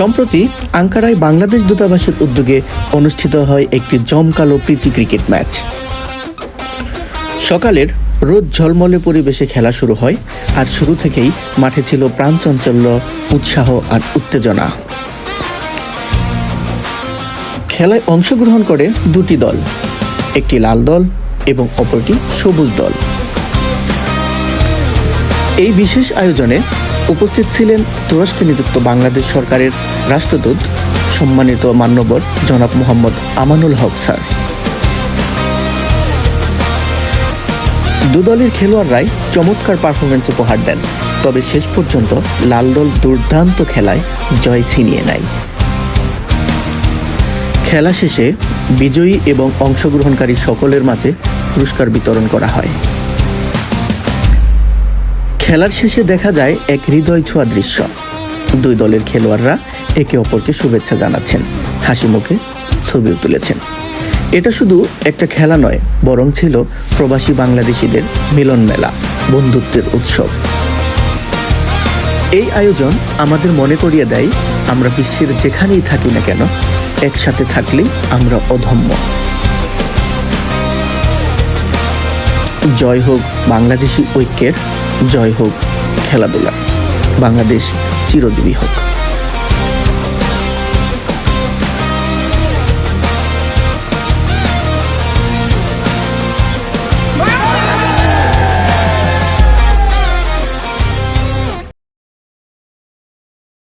সম্প্রতি আঙ্কারায় বাংলাদেশ দূতাবাসের উদ্যোগে অনুষ্ঠিত হয় একটি জমকালো প্রীতি ক্রিকেট ম্যাচ। সকালের রোদ ঝলমলে পরিবেশে খেলা শুরু হয়, আর শুরু থেকেই মাঠে ছিল প্রাণচাঞ্চল্য, উৎসাহ আর উত্তেজনা। খেলায় অংশগ্রহণ করে দুটি দল, একটি লাল দল এবং অপরটি সবুজ দল। এই বিশেষ আয়োজনে উপস্থিত ছিলেন তুরস্কে নিযুক্ত বাংলাদেশ সরকারের রাষ্ট্রদূত সম্মানিত মান্যবর জনাব মোহাম্মদ আমানুল হক স্যার। দুদলের খেলোয়াড়রাই চমৎকার পারফরমেন্স উপহার দেন, তবে শেষ পর্যন্ত লাল দল দুর্দান্ত খেলায় জয় ছিনিয়ে নেয়। খেলা শেষে বিজয়ী এবং অংশগ্রহণকারী সকলের মাঝে পুরস্কার বিতরণ করা হয়। খেলার শেষে দেখা যায় এক হৃদয় ছোঁয়া দৃশ্য। দুই দলের খেলোয়াড়রা একে অপরকে শুভেচ্ছা জানাচ্ছেন, হাসি মুখে ছবিও তুলেছেন। এটা শুধু একটা খেলা নয়, বরং ছিল প্রবাসী বাংলাদেশিদের মিলন মেলা, বন্ধুত্বের উৎসব। এই আয়োজন আমাদের মনে করিয়ে দেয়, আমরা বিশ্বের যেখানেই থাকি না কেন, একসাথে থাকলেই আমরা অদম্য। জয় হোক বাংলাদেশি ঐক্যের, জয় হোক খেলাধুলা। বাংলাদেশ চিরজীবী হোক।